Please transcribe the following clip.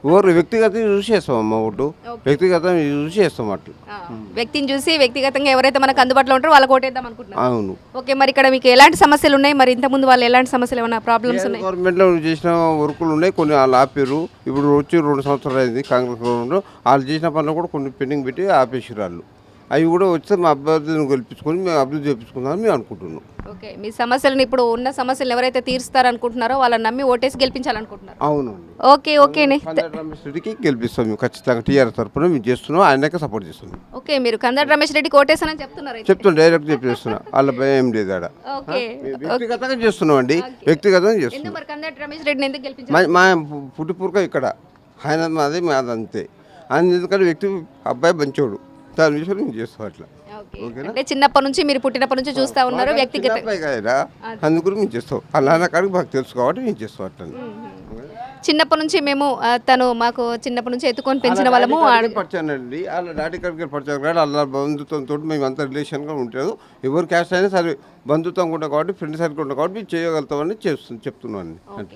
ఎవరు వ్యక్తిగతంగా చూసి చేస్తాం అమ్మ ఓటు. వ్యక్తిగతంగా చూసి చేస్తాం అట్లా. వ్యక్తిని చూసి వ్యక్తిగతంగా ఎవరైతే మనకు అందుబాటులో ఉంటారో వాళ్ళకి ఓటేద్దాం అనుకుంటున్నారు. అవును. ఓకే, మరి ఇక్కడ మీకు ఎలాంటి సమస్యలు ఉన్నాయి? మరి ఇంతకుముందు వాళ్ళు ఎలాంటి సమస్యలు ఏమైనా ప్రాబ్లమ్స్ ఉన్నాయి? గవర్నమెంట్లో చేసిన వర్కులు ఉన్నాయి, కొన్ని వాళ్ళు ఆపారు. ఇప్పుడు వచ్చి 2 సంవత్సరాలు అయింది కాంగ్రెస్ గవర్నమెంట్లో. వాళ్ళు చేసిన పనులు కూడా కొన్ని పెండింగ్ పెట్టి ఆపేసారు వాళ్ళు. అవి కూడా వస్తే మా అభ్యర్థిని గెలిపించుకొని మేము అభివృద్ధి చేయించుకుందామని మేము అనుకుంటున్నాం. ఓకే, మీ సమస్యలను ఇప్పుడు ఉన్న సమస్యలు ఎవరైతే తీరుస్తారనుకుంటున్నారో వాళ్ళని నమ్మి ఓటేసి గెలిపించాలనుకుంటున్నారు. అవునండి. ఓకే ఓకేనే. రమేష్ రెడ్డికి గెలిపిస్తాం మేము ఖచ్చితంగా. టీఆర్ఎస్ తరఫున మేము చేస్తున్నాం, ఆయనకే సపోర్ట్ చేస్తున్నాం. ఓకే, మీరు కందర్ రమేష్ రెడ్డికి ఓటేసానని చెప్తున్నారు అయితే. చెప్తాం, డైరెక్ట్ చెప్పేస్తున్నా. వాళ్ళ భయం ఏం లేదు ఆడ. ఓకే, వ్యక్తిగతంగా చేస్తున్నాం అండి, వ్యక్తిగతంగా చేస్తున్నాం. ఎందుకు మరి కందర్ రమేష్ రెడ్డిని ఎందుకు గెలిపించారు? మా పుట్టిపూర్క ఇక్కడ ఆయన మాది అంతే. ఆయన ఎందుకంటే వ్యక్తి అబ్బాయి మంచోడు, దాని విషయం నేను చేస్తాం అట్లా. అంటే చిన్నప్పటి నుంచి మీరు పుట్టినప్పటి నుంచి చూస్తా ఉన్నారు వ్యక్తిగత. అందుకు మేము చేస్తాం. అలా కాడికి మాకు తెలుసు కాబట్టి మేము చేస్తాం అట్లా. చిన్నప్పటి నుంచి మేము తను మాకు చిన్నప్పటి నుంచి ఎత్తుకొని పెంచిన వాళ్ళము. పరిచయానండి వాళ్ళ డాడీ కాడికి పరిచయం కాదు. వాళ్ళ బంధుత్వంతో మేము అంత రిలేషన్గా ఉంటుంది. ఎవరు క్యాస్ట్ అయినా సరే బంధుత్వంగా ఉంటాం కాబట్టి, ఫ్రెండ్ సర్కిల్ ఉంటాం కాబట్టి మేము చేయగలుగుతామని చెప్తున్నాను.